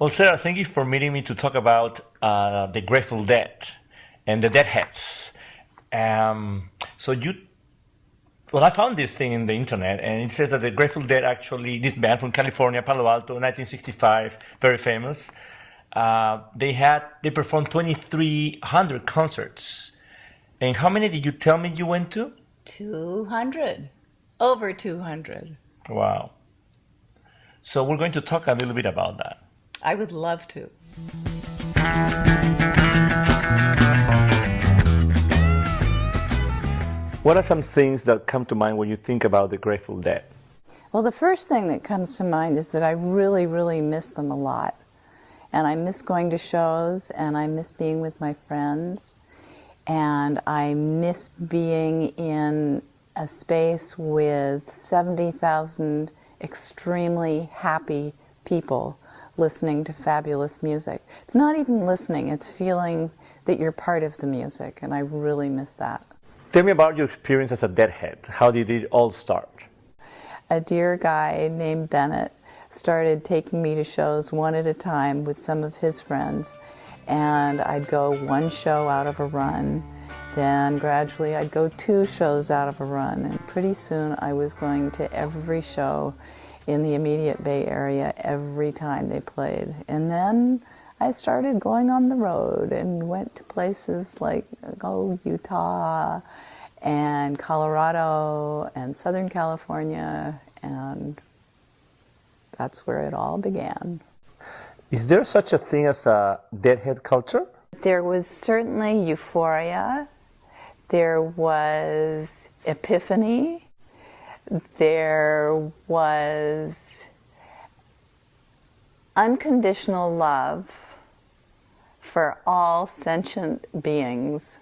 Well, Sarah, thank you for meeting me to talk about the Grateful Dead and the Deadheads. So you, well, I found this thing in the internet, and it says that the Grateful Dead actually, this band from California, Palo Alto, 1965, very famous. They performed 2,300 concerts. And how many did you tell me you went to? 200. Over 200. Wow. So we're going to talk a little bit about that. I would love to. What are some things that come to mind when you think about the Grateful Dead? Well, the first thing that comes to mind is that I really, really miss them a lot. And I miss going to shows, and I miss being with my friends, and I miss being in a space with 70,000 extremely happy people listening to fabulous music. It's not even listening, it's feeling that you're part of the music, and I really miss that. Tell me about your experience as a Deadhead. How did it all start? A dear guy named Bennett started taking me to shows one at a time with some of his friends, and I'd go one show out of a run, then gradually I'd go 2 shows out of a run, and pretty soon I was going to every show in the immediate Bay Area every time they played. And then I started going on the road and went to places like Utah and Colorado and Southern California, and that's where it all began. Is there such a thing as a Deadhead culture? There was certainly euphoria. There was epiphany. There was unconditional love for all sentient beings.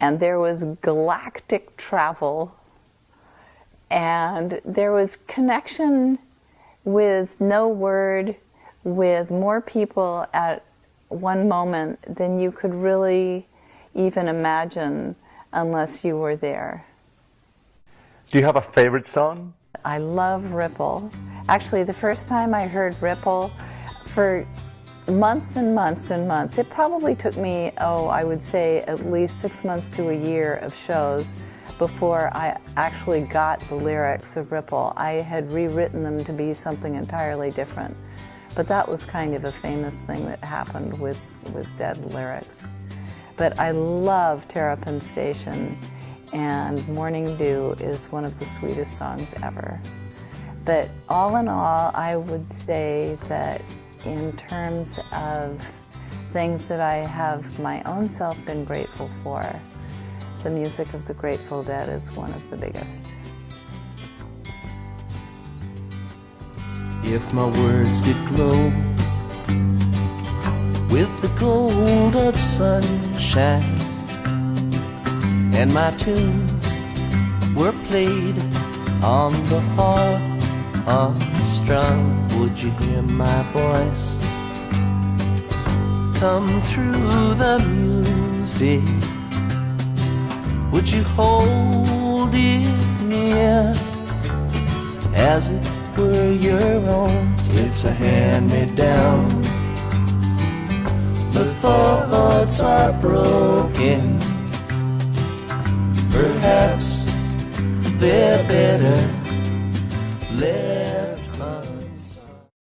And there was galactic travel. And there was connection with no word, with more people at one moment than you could really even imagine unless you were there. Do you have a favorite song? I love Ripple. Actually, the first time I heard Ripple, for months and months and months, it probably took me, I would say at least 6 months to a year of shows before I actually got the lyrics of Ripple. I had rewritten them to be something entirely different. But that was kind of a famous thing that happened with Dead lyrics. But I love Terrapin Station, and Morning Dew is one of the sweetest songs ever. But all in all, I would say that in terms of things that I have my own self been grateful for, the music of the Grateful Dead is one of the biggest. If my words did glow with the gold of sunshine, and my tunes were played on the harp unstrung, would you hear my voice come through the music? Would you hold it near as it were your own? It's a hand-me-down. The thoughts are broken. Perhaps they're better left undone.